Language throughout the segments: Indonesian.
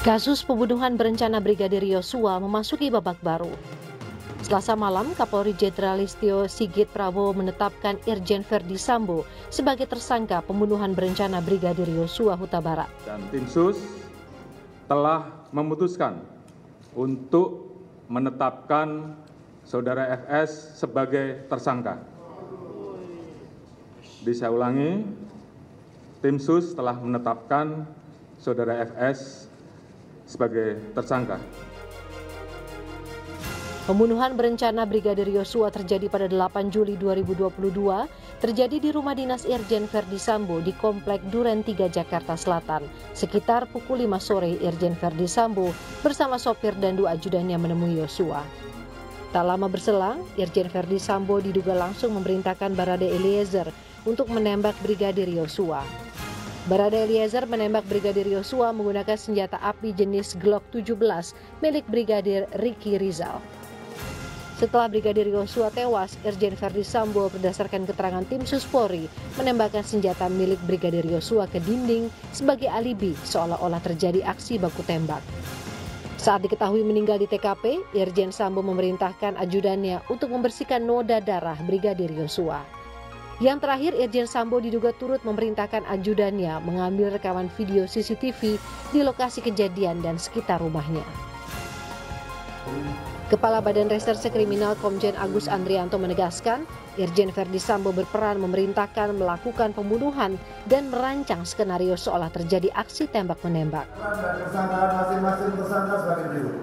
Kasus pembunuhan berencana Brigadir Yosua memasuki babak baru. Selasa malam, Kapolri Jenderal Listio Sigit Prabowo menetapkan Irjen Verdi Sambo sebagai tersangka pembunuhan berencana Brigadir Yosua Huta Barat. Dan tim sus telah memutuskan untuk menetapkan Saudara FS sebagai tersangka. Saya ulangi, tim sus telah menetapkan Saudara FS sebagai tersangka. Pembunuhan berencana Brigadir Yosua terjadi pada 8 Juli 2022, terjadi di rumah dinas Irjen Verdi Sambo di Komplek Duren 3 Jakarta Selatan. Sekitar pukul 5 sore, Irjen Verdi Sambo bersama sopir dan 2 ajudannya menemui Yosua. Tak lama berselang, Irjen Verdi Sambo diduga langsung memerintahkan Barada Eliezer untuk menembak Brigadir Yosua. Barada Eliezer menembak Brigadir Yosua menggunakan senjata api jenis Glock 17 milik Brigadir Ricky Rizal. Setelah Brigadir Yosua tewas, Irjen Verdi Sambo berdasarkan keterangan tim Sus Polri menembakkan senjata milik Brigadir Yosua ke dinding sebagai alibi seolah-olah terjadi aksi baku tembak. Saat diketahui meninggal di TKP, Irjen Sambo memerintahkan ajudannya untuk membersihkan noda darah Brigadir Yosua. Yang terakhir, Irjen Sambo diduga turut memerintahkan ajudannya mengambil rekaman video CCTV di lokasi kejadian dan sekitar rumahnya. Kepala Badan Reserse Kriminal Komjen Agus Andrianto menegaskan, Irjen Verdi Sambo berperan memerintahkan melakukan pembunuhan dan merancang skenario seolah terjadi aksi tembak-menembak. Dan tersangkaan masing-masing tersangka sebagai berikut.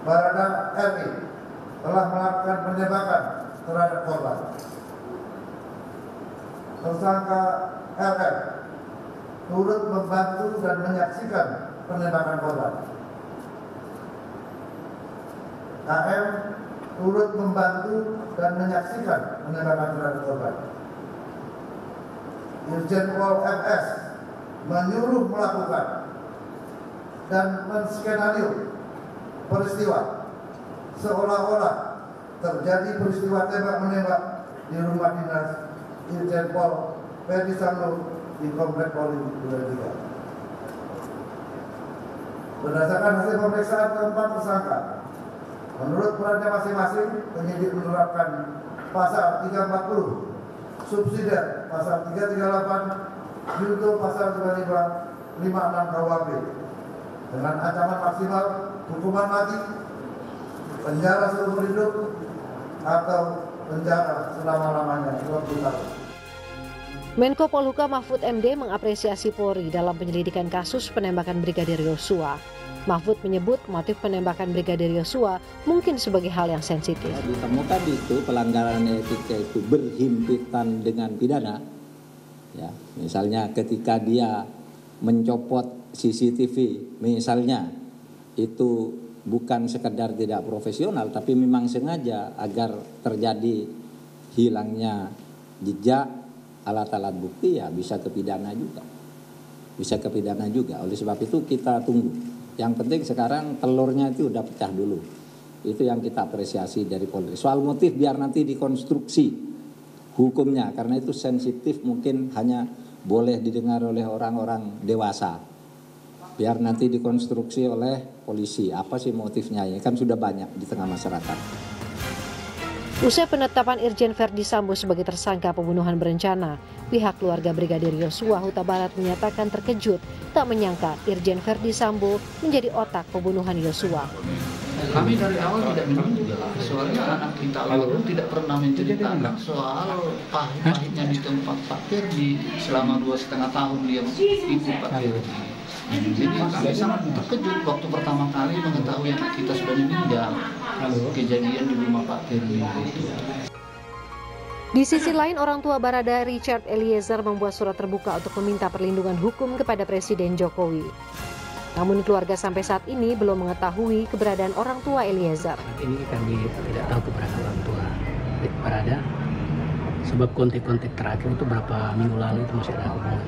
Barada RI telah melakukan penembakan terhadap korban. Tersangka RF turut membantu dan menyaksikan penembakan korban. KM turut membantu dan menyaksikan penembakan terhadap korban. Irjen Pol FS menyuruh melakukan dan menskenario peristiwa seolah-olah terjadi peristiwa tembak-menembak di rumah dinas Irjen Pol Verdi Sambo di Komplek Polri Duren 3. Berdasarkan hasil pemeriksaan keempat tersangka, menurut perannya masing-masing, penyidik menerapkan pasal 340, subsidiar pasal 338, junto pasal 2556 KUHP dengan ancaman maksimal hukuman mati, penjara seumur hidup, atau penjara selama-lamanya 20 tahun. Menko Polhukam Mahfud MD mengapresiasi Polri dalam penyelidikan kasus penembakan Brigadir Yosua. Mahfud menyebut motif penembakan Brigadir Yosua mungkin sebagai hal yang sensitif. Ditemukan itu pelanggaran etika itu berhimpitan dengan pidana. Ya, misalnya ketika dia mencopot CCTV, misalnya itu bukan sekedar tidak profesional, tapi memang sengaja agar terjadi hilangnya jejak alat-alat bukti, ya bisa kepidana juga. Bisa kepidana juga. Oleh sebab itu kita tunggu. Yang penting sekarang telurnya itu udah pecah dulu. Itu yang kita apresiasi dari Polri. Soal motif biar nanti dikonstruksi hukumnya, karena itu sensitif, mungkin hanya boleh didengar oleh orang-orang dewasa. Biar nanti dikonstruksi oleh polisi. Apa sih motifnya? Ya kan sudah banyak di tengah masyarakat. Usai penetapan Irjen Verdi Sambo sebagai tersangka pembunuhan berencana, pihak keluarga Brigadir Yosua Huta Barat menyatakan terkejut tak menyangka Irjen Verdi Sambo menjadi otak pembunuhan Yosua. Kami dari awal tidak menduga, soalnya anak kita lalu tidak pernah menceritakan soal pahit-pahitnya di tempat Pak Verdi selama 2,5 tahun dia ikut Pak Verdi. Jadi kami sangat terkejut waktu pertama kali mengetahui anak kita sudah meninggal. Kejadian di rumah Pak Verdi. Di sisi lain, orang tua Barada Richard Eliezer membuat surat terbuka untuk meminta perlindungan hukum kepada Presiden Jokowi. Namun keluarga sampai saat ini belum mengetahui keberadaan orang tua Eliezer. Ini kami tidak tahu keberadaan orang tua Barada. Sebab kontak-kontak terakhir itu berapa minggu lalu itu masih ada hubungan.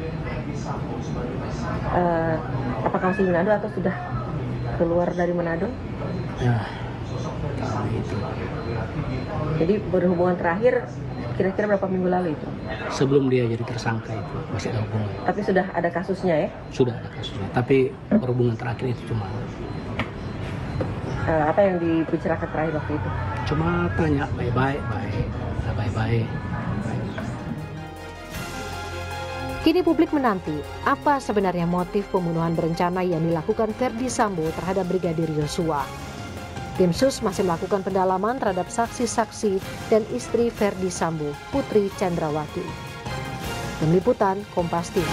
Apakah masih di Manado atau sudah keluar dari Manado? Ya, kalau Itu. Jadi berhubungan terakhir kira-kira berapa minggu lalu itu? Sebelum dia jadi tersangka itu masih ada hubungan. Tapi sudah ada kasusnya ya? Sudah ada kasusnya, tapi berhubungan terakhir itu cuma Apa yang dibicarakan terakhir waktu itu? cuma tanya baik-baik. Kini publik menanti apa sebenarnya motif pembunuhan berencana yang dilakukan Ferdi Sambo terhadap Brigadir Yosua. Tim Sus masih melakukan pendalaman terhadap saksi-saksi dan istri Ferdi Sambo, Putri Chandrawati. Tim Liputan, Kompas TV.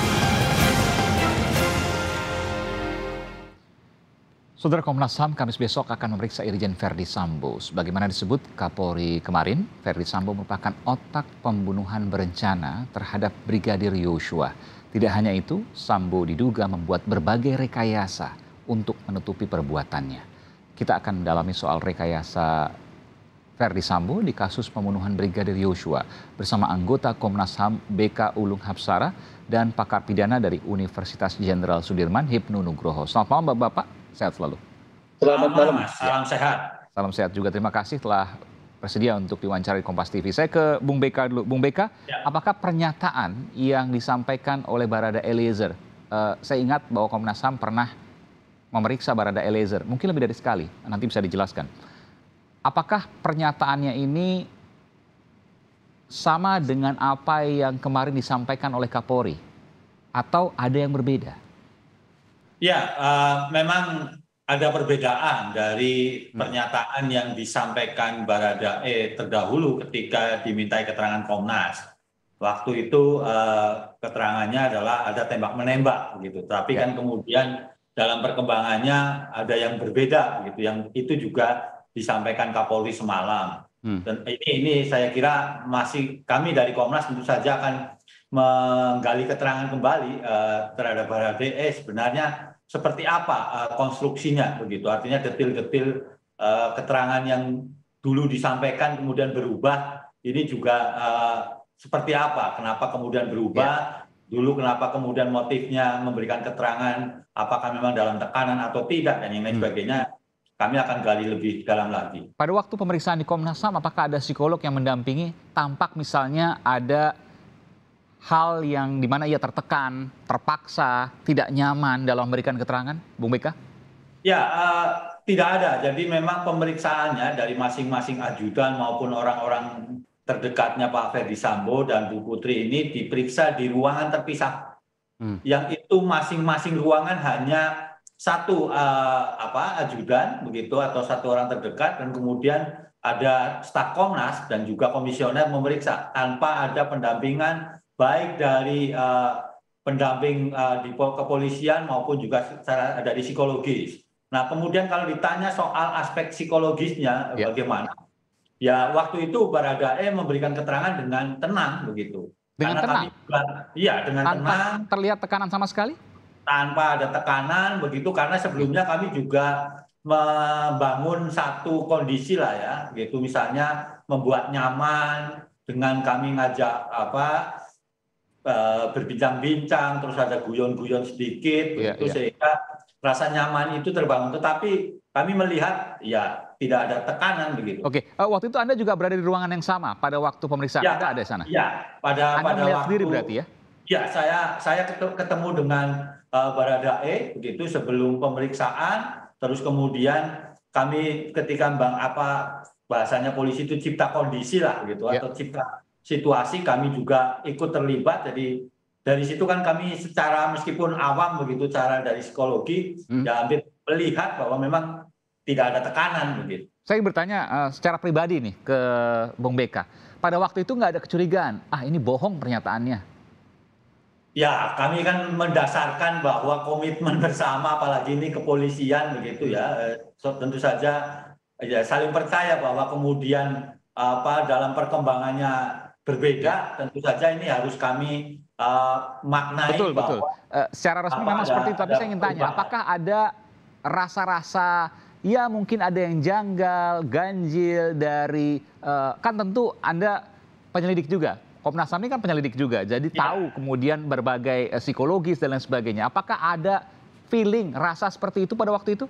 Saudara, Komnas HAM Kamis besok akan memeriksa Irjen Ferdi Sambo. Sebagaimana disebut Kapolri kemarin, Ferdi Sambo merupakan otak pembunuhan berencana terhadap Brigadir Yosua. Tidak hanya itu, Sambo diduga membuat berbagai rekayasa untuk menutupi perbuatannya. Kita akan mendalami soal rekayasa Ferdi Sambo di kasus pembunuhan Brigadir Yosua bersama anggota Komnas HAM BK Ulung Hapsara dan pakar pidana dari Universitas Jenderal Sudirman Hipnu Nugroho. Selamat malam Bapak-bapak. Sehat selalu. Selamat malam, salam sehat. Salam sehat juga. Terima kasih telah bersedia untuk diwawancara di Kompas TV. Saya ke Bung BK dulu. Bung BK, apakah pernyataan yang disampaikan oleh Barada Eliezer, saya ingat bahwa Komnas HAM pernah memeriksa Barada Eliezer, mungkin lebih dari sekali, nanti bisa dijelaskan. Apakah pernyataannya ini sama dengan apa yang kemarin disampaikan oleh Kapolri? Atau ada yang berbeda? Ya, memang ada perbedaan dari pernyataan yang disampaikan Baradae terdahulu ketika dimintai keterangan Komnas. Waktu itu keterangannya adalah ada tembak-menembak, gitu. Tapi kan kemudian dalam perkembangannya ada yang berbeda, gitu. Yang itu juga disampaikan Kapolri semalam. Dan ini saya kira masih kami dari Komnas tentu saja akan menggali keterangan kembali terhadap Baradae sebenarnya seperti apa konstruksinya, begitu. Artinya detil-detil keterangan yang dulu disampaikan kemudian berubah, ini juga seperti apa, kenapa kemudian berubah, dulu kenapa kemudian motifnya memberikan keterangan, apakah memang dalam tekanan atau tidak, dan yang lain sebagainya, kami akan gali lebih dalam lagi. Pada waktu pemeriksaan di Komnas HAM, apakah ada psikolog yang mendampingi, tampak misalnya ada hal yang dimana ia tertekan, terpaksa, tidak nyaman dalam memberikan keterangan, Bung BK? Ya, tidak ada. Jadi memang pemeriksaannya dari masing-masing ajudan maupun orang-orang terdekatnya Pak Ferdi Sambo dan Bu Putri ini diperiksa di ruangan terpisah. Yang itu masing-masing ruangan hanya satu ajudan begitu atau satu orang terdekat, dan kemudian ada staf Komnas dan juga komisioner memeriksa tanpa ada pendampingan baik dari pendamping di kepolisian maupun juga secara dari psikologis. Nah, kemudian kalau ditanya soal aspek psikologisnya bagaimana? Ya, waktu itu Baradae memberikan keterangan dengan tenang begitu. Dengan tenang? Dengan tenang. Terlihat tekanan sama sekali? Tanpa ada tekanan begitu, karena sebelumnya kami juga membangun satu kondisi lah ya, gitu. Misalnya membuat nyaman dengan kami ngajak berbincang-bincang, terus ada guyon-guyon sedikit, begitu, sehingga rasa nyaman itu terbangun. Tetapi kami melihat ya tidak ada tekanan begitu. Oke, waktu itu Anda juga berada di ruangan yang sama pada waktu pemeriksaan, Anda ada di sana? Ya, pada melihat waktu sendiri berarti ya? Ya, saya ketemu dengan Baradae begitu sebelum pemeriksaan, terus kemudian kami ketika bahasanya polisi itu cipta kondisi lah gitu, atau cipta situasi, kami juga ikut terlibat. Jadi dari situ kan kami secara meskipun awam begitu cara dari psikologi ya hampir melihat bahwa memang tidak ada tekanan begitu. Saya ingin bertanya secara pribadi nih ke Bung BK. Pada waktu itu nggak ada kecurigaan, ini bohong pernyataannya? Ya, kami kan mendasarkan bahwa komitmen bersama, apalagi ini kepolisian begitu ya. Tentu saja ya saling percaya bahwa kemudian dalam perkembangannya berbeda, tentu saja ini harus kami maknai. Betul. Secara resmi memang seperti itu, tapi saya ingin tanya, apakah ada rasa-rasa ya mungkin ada yang janggal, ganjil dari, kan tentu Anda penyelidik juga, Komnas HAM ini kan penyelidik juga, jadi tahu kemudian berbagai psikologis dan lain sebagainya. Apakah ada feeling, rasa seperti itu pada waktu itu?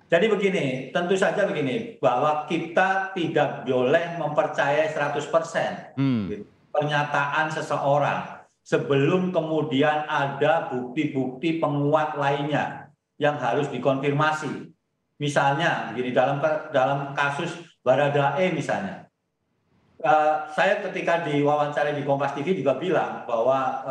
Jadi begini, tentu saja begini, bahwa kita tidak boleh mempercayai 100% gitu, pernyataan seseorang sebelum kemudian ada bukti-bukti penguat lainnya yang harus dikonfirmasi. Misalnya, begini, dalam kasus Baradae misalnya, saya ketika diwawancara di Kompas TV juga bilang bahwa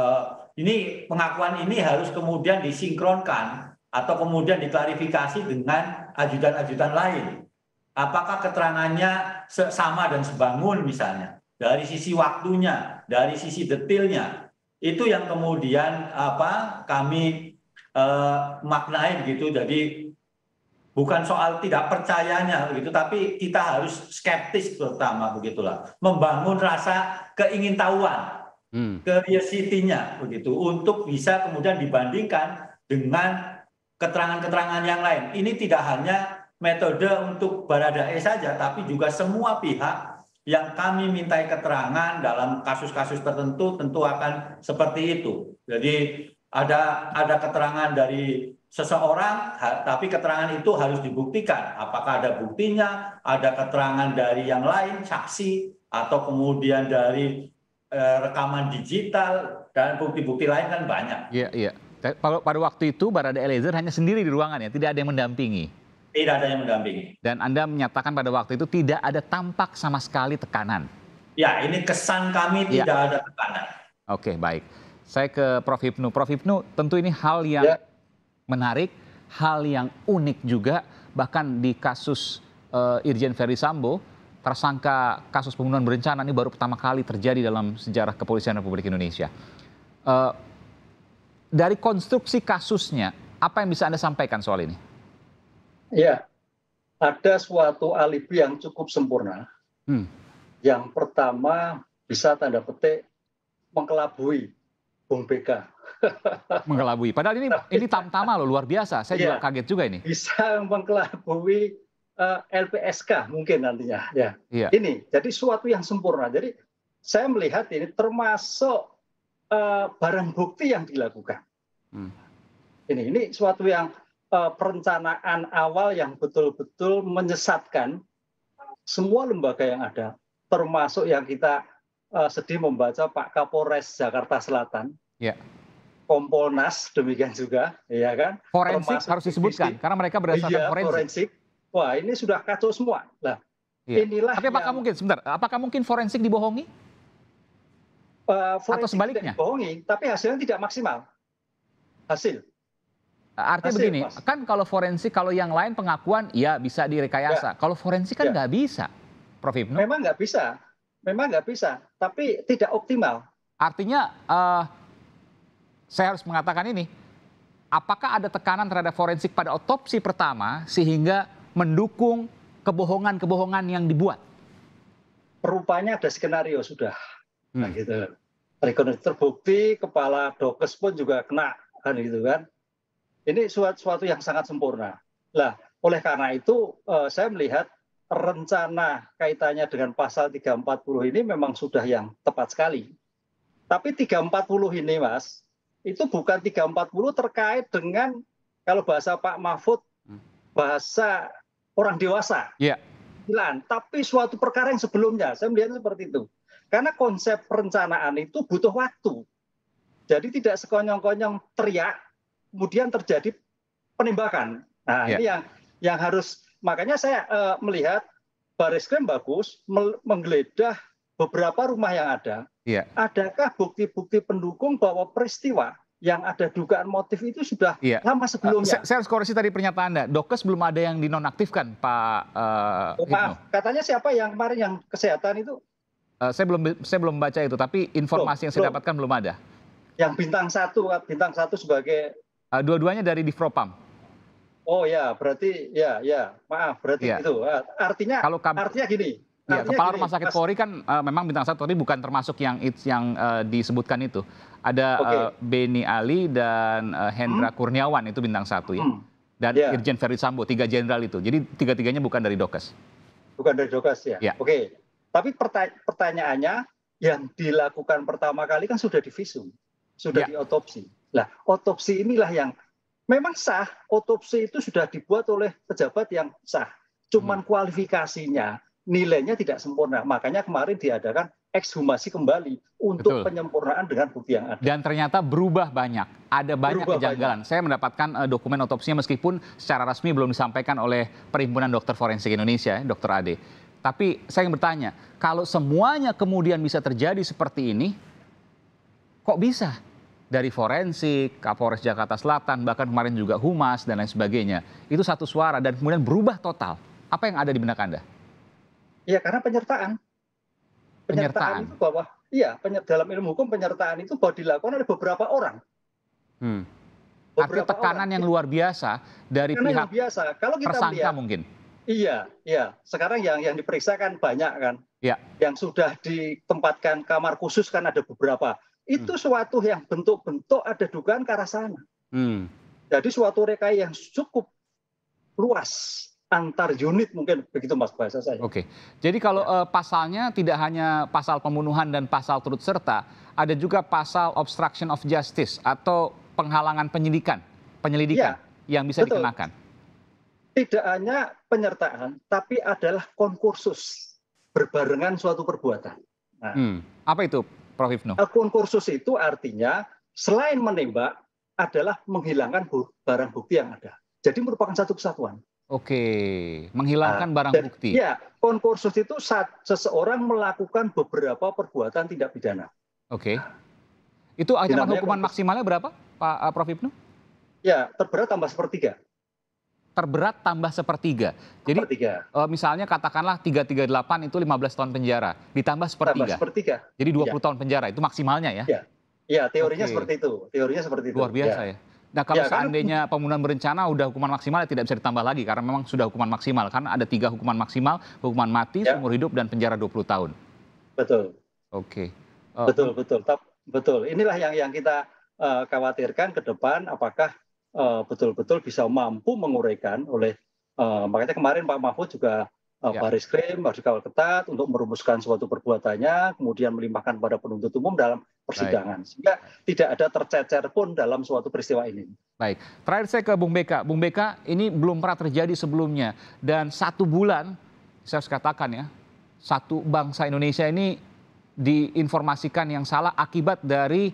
ini pengakuan ini harus kemudian disinkronkan atau kemudian diklarifikasi dengan ajudan-ajudan lain. Apakah keterangannya sama dan sebangun misalnya, dari sisi waktunya, dari sisi detailnya, itu yang kemudian kami maknai begitu. Jadi bukan soal tidak percayanya begitu, tapi kita harus skeptis terutama begitulah, membangun rasa keingintahuan, curiosity-nya begitu, untuk bisa kemudian dibandingkan dengan keterangan-keterangan yang lain. Ini tidak hanya metode untuk Baradae saja, tapi juga semua pihak yang kami mintai keterangan dalam kasus-kasus tertentu tentu akan seperti itu. Jadi ada keterangan dari seseorang, tapi keterangan itu harus dibuktikan. Apakah ada buktinya, ada keterangan dari yang lain, saksi, atau kemudian dari rekaman digital, dan bukti-bukti lain kan banyak. Iya, iya. Pada waktu itu Barada Eliezer hanya sendiri di ruangan ya, tidak ada yang mendampingi. Tidak ada yang mendampingi. Dan Anda menyatakan pada waktu itu tidak ada tampak sama sekali tekanan. Ya, ini kesan kami tidak ada tekanan. Oke, baik. Saya ke Prof. Hipnu. Prof. Hipnu, tentu ini hal yang menarik, hal yang unik juga, bahkan di kasus Irjen Verdi Sambo, tersangka kasus pembunuhan berencana ini baru pertama kali terjadi dalam sejarah kepolisian Republik Indonesia. Dari konstruksi kasusnya, apa yang bisa Anda sampaikan soal ini? Ya, ada suatu alibi yang cukup sempurna. Yang pertama bisa tanda petik mengelabui Bung BK. Mengelabui. Padahal ini tamtama loh, luar biasa. Saya juga kaget juga ini. Bisa mengelabui LPSK mungkin nantinya. Ya. Ini jadi suatu yang sempurna. Jadi saya melihat ini termasuk barang bukti yang dilakukan. Ini suatu yang perencanaan awal yang betul-betul menyesatkan semua lembaga yang ada, termasuk yang kita sedih membaca Pak Kapolres Jakarta Selatan, Kompolnas demikian juga, ya kan? Forensik harus disebutkan karena mereka berdasarkan forensik. Wah, ini sudah kacau semua. Nah, inilah. Tapi apakah mungkin apakah mungkin forensik dibohongi? Atau sebaliknya? Dibohongi, tapi hasilnya tidak maksimal. Artinya begini, kan kalau forensik, kalau yang lain pengakuan ya bisa direkayasa. Kalau forensik kan nggak bisa, Prof. Hipnu. Memang nggak bisa, tapi tidak optimal. Artinya saya harus mengatakan ini, apakah ada tekanan terhadap forensik pada otopsi pertama sehingga mendukung kebohongan-kebohongan yang dibuat? Rupanya ada skenario sudah. Nah, gitu. Terbukti kepala Dokes pun juga kena kan gitu kan. Ini suatu yang sangat sempurna. Lah, oleh karena itu saya melihat rencana kaitannya dengan pasal 340 ini memang sudah yang tepat sekali. Tapi 340 ini, Mas, itu bukan 340 terkait dengan kalau bahasa Pak Mahfud bahasa orang dewasa. Tapi suatu perkara yang sebelumnya, saya melihat seperti itu. Karena konsep perencanaan itu butuh waktu. Jadi tidak sekonyong-konyong teriak, kemudian terjadi penembakan. Nah, ini yang harus, makanya saya melihat Barreskrim bagus menggeledah beberapa rumah yang ada. Adakah bukti-bukti pendukung bahwa peristiwa yang ada dugaan motif itu sudah lama sebelumnya? Saya harus koreksi tadi pernyataan Anda. Dokes belum ada yang dinonaktifkan, Pak Hipnu. Katanya siapa yang kemarin yang kesehatan itu? Saya belum baca itu, tapi informasi yang saya dapatkan belum ada. Yang bintang satu sebagai dua-duanya dari Divpropam. Oh ya, berarti maaf, berarti itu. Artinya gini. Kepala Rumah Sakit Polri kan memang bintang satu, tapi bukan termasuk yang disebutkan itu. Ada Beni Ali dan Hendra Kurniawan itu bintang satu ya. Dan Irjen Verdi Sambo, 3 jenderal itu. Jadi tiga-tiganya bukan dari Dokes. Bukan dari Dokes ya. Oke. Tapi pertanyaannya yang dilakukan pertama kali kan sudah divisum, sudah diotopsi. Nah, otopsi inilah yang Memang sah, otopsi itu sudah dibuat oleh pejabat yang sah. Cuman kualifikasinya, nilainya tidak sempurna. Makanya kemarin diadakan ekshumasi kembali untuk penyempurnaan dengan bukti yang ada. Dan ternyata berubah banyak, ada banyak kejanggalan. Saya mendapatkan dokumen otopsinya meskipun secara resmi belum disampaikan oleh Perhimpunan Dokter Forensik Indonesia, Dr. Ade. Tapi saya ingin bertanya, kalau semuanya kemudian bisa terjadi seperti ini, kok bisa? Dari forensik, Kapolres Jakarta Selatan, bahkan kemarin juga Humas dan lain sebagainya. Itu satu suara dan kemudian berubah total. Apa yang ada di benak Anda? Ya karena penyertaan. Penyertaan itu bahwa, iya, dalam ilmu hukum penyertaan itu bahwa dilakukan oleh beberapa orang. Artinya tekanan yang luar biasa dari pihak Kalau kita tersangka melihat, mungkin. Iya. Sekarang yang diperiksa kan banyak kan. Ya. Yang sudah ditempatkan kamar khusus kan ada beberapa. Itu suatu yang bentuk-bentuk ada dugaan ke arah sana. Jadi suatu rekayasa yang cukup luas antar unit mungkin begitu Mas bahasa saya. Oke. Jadi kalau pasalnya tidak hanya pasal pembunuhan dan pasal turut serta, ada juga pasal obstruction of justice atau penghalangan penyelidikan yang bisa dikenakan. Tidak hanya penyertaan, tapi adalah konkursus berbarengan suatu perbuatan. Nah, apa itu, Prof. Hipnu? Konkursus itu artinya selain menembak adalah menghilangkan barang bukti yang ada. Jadi merupakan satu kesatuan. Oke, menghilangkan barang bukti. Ya, konkursus itu seseorang melakukan beberapa perbuatan tindak pidana. Oke. Itu ancaman hukuman maksimalnya berapa, Pak Prof. Hipnu? Ya, terberat tambah sepertiga. Terberat tambah sepertiga. Jadi misalnya katakanlah 338 itu 15 tahun penjara, ditambah sepertiga. Jadi 20 tahun penjara, itu maksimalnya ya? Ya, teorinya seperti itu. Luar biasa ya. Nah kalau seandainya pembunuhan berencana udah hukuman maksimal tidak bisa ditambah lagi karena memang sudah hukuman maksimal. Karena ada 3 hukuman maksimal, hukuman mati, seumur hidup, dan penjara 20 tahun. Betul. Oke. Betul. Inilah yang kita khawatirkan ke depan, apakah betul-betul bisa mampu menguraikan oleh, makanya kemarin Pak Mahfud juga Baris-Krim harus dikawal ketat untuk merumuskan suatu perbuatannya, kemudian melimpahkan pada penuntut umum dalam persidangan. Sehingga tidak ada tercecer pun dalam suatu peristiwa ini. Baik, terakhir saya ke Bung Beka. Bung Beka, ini belum pernah terjadi sebelumnya. Dan 1 bulan, saya harus katakan ya, satu bangsa Indonesia ini diinformasikan yang salah akibat dari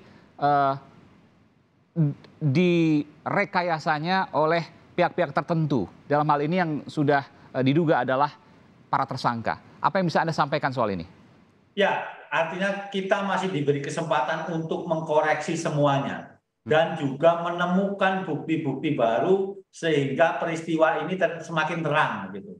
direkayasanya oleh pihak-pihak tertentu. Dalam hal ini yang sudah diduga adalah para tersangka. Apa yang bisa Anda sampaikan soal ini? Ya, artinya kita masih diberi kesempatan untuk mengkoreksi semuanya dan juga menemukan bukti-bukti baru sehingga peristiwa ini semakin terang gitu.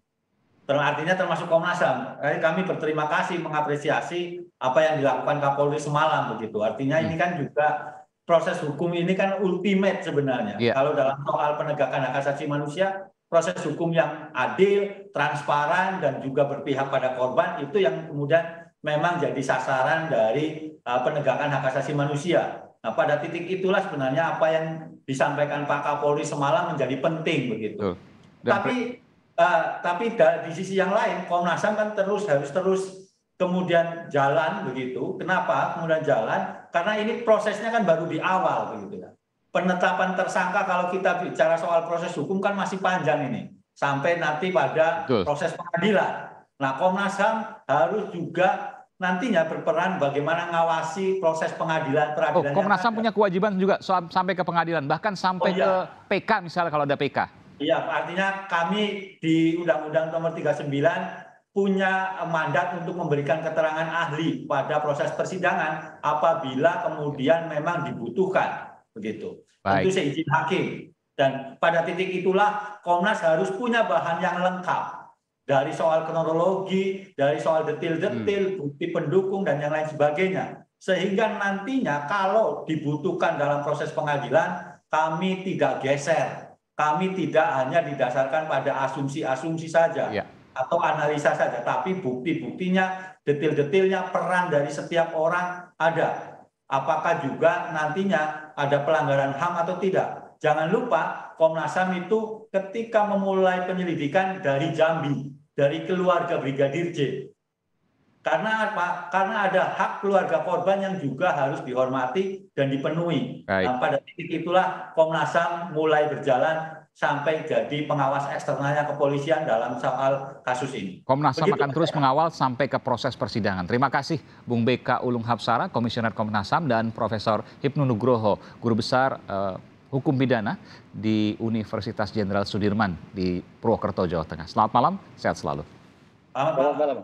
Artinya termasuk Komnas HAM. Kami berterima kasih, mengapresiasi apa yang dilakukan Kapolri semalam begitu. Artinya ini kan juga proses hukum ini kan ultimate sebenarnya. Kalau dalam soal penegakan hak asasi manusia, proses hukum yang adil, transparan, dan juga berpihak pada korban, itu yang kemudian memang jadi sasaran dari penegakan hak asasi manusia. Nah, pada titik itulah sebenarnya apa yang disampaikan Pak Kapolri semalam menjadi penting begitu. Tapi di sisi yang lain, Komnas HAM kan harus terus kemudian jalan begitu. Kenapa kemudian jalan? Karena ini prosesnya kan baru di awal begitu ya. Penetapan tersangka kalau kita bicara soal proses hukum kan masih panjang ini. Sampai nanti pada proses pengadilan. Nah, Komnas HAM harus juga nantinya berperan bagaimana ngawasi proses pengadilan. Komnas HAM punya kewajiban juga sampai ke pengadilan. Bahkan sampai ke PK misalnya kalau ada PK. Iya, artinya kami di Undang-Undang Nomor 39 punya mandat untuk memberikan keterangan ahli pada proses persidangan apabila kemudian memang dibutuhkan. Begitu. Tentu seizin hakim. Dan pada titik itulah Komnas harus punya bahan yang lengkap. Dari soal kronologi, dari soal detil-detil, bukti pendukung, dan yang lain sebagainya. Sehingga nantinya kalau dibutuhkan dalam proses pengadilan, kami tidak geser. Kami tidak hanya didasarkan pada asumsi-asumsi saja. Atau analisa saja. Tapi bukti-buktinya, detil-detilnya, peran dari setiap orang ada. Apakah juga nantinya ada pelanggaran HAM atau tidak. Jangan lupa Komnas HAM itu ketika memulai penyelidikan dari Jambi, dari keluarga Brigadir J. Karena apa? Karena ada hak keluarga korban yang juga harus dihormati dan dipenuhi. Nah, pada titik itulah Komnas HAM mulai berjalan sampai jadi pengawas eksternalnya kepolisian dalam soal kasus ini. Komnas HAM akan terus mengawal sampai ke proses persidangan. Terima kasih Bung BK Ulung Hapsara, Komisioner Komnas HAM, dan Profesor Hipnu Nugroho, Guru Besar Hukum Pidana di Universitas Jenderal Sudirman di Purwokerto, Jawa Tengah. Selamat malam, sehat selalu. Selamat malam.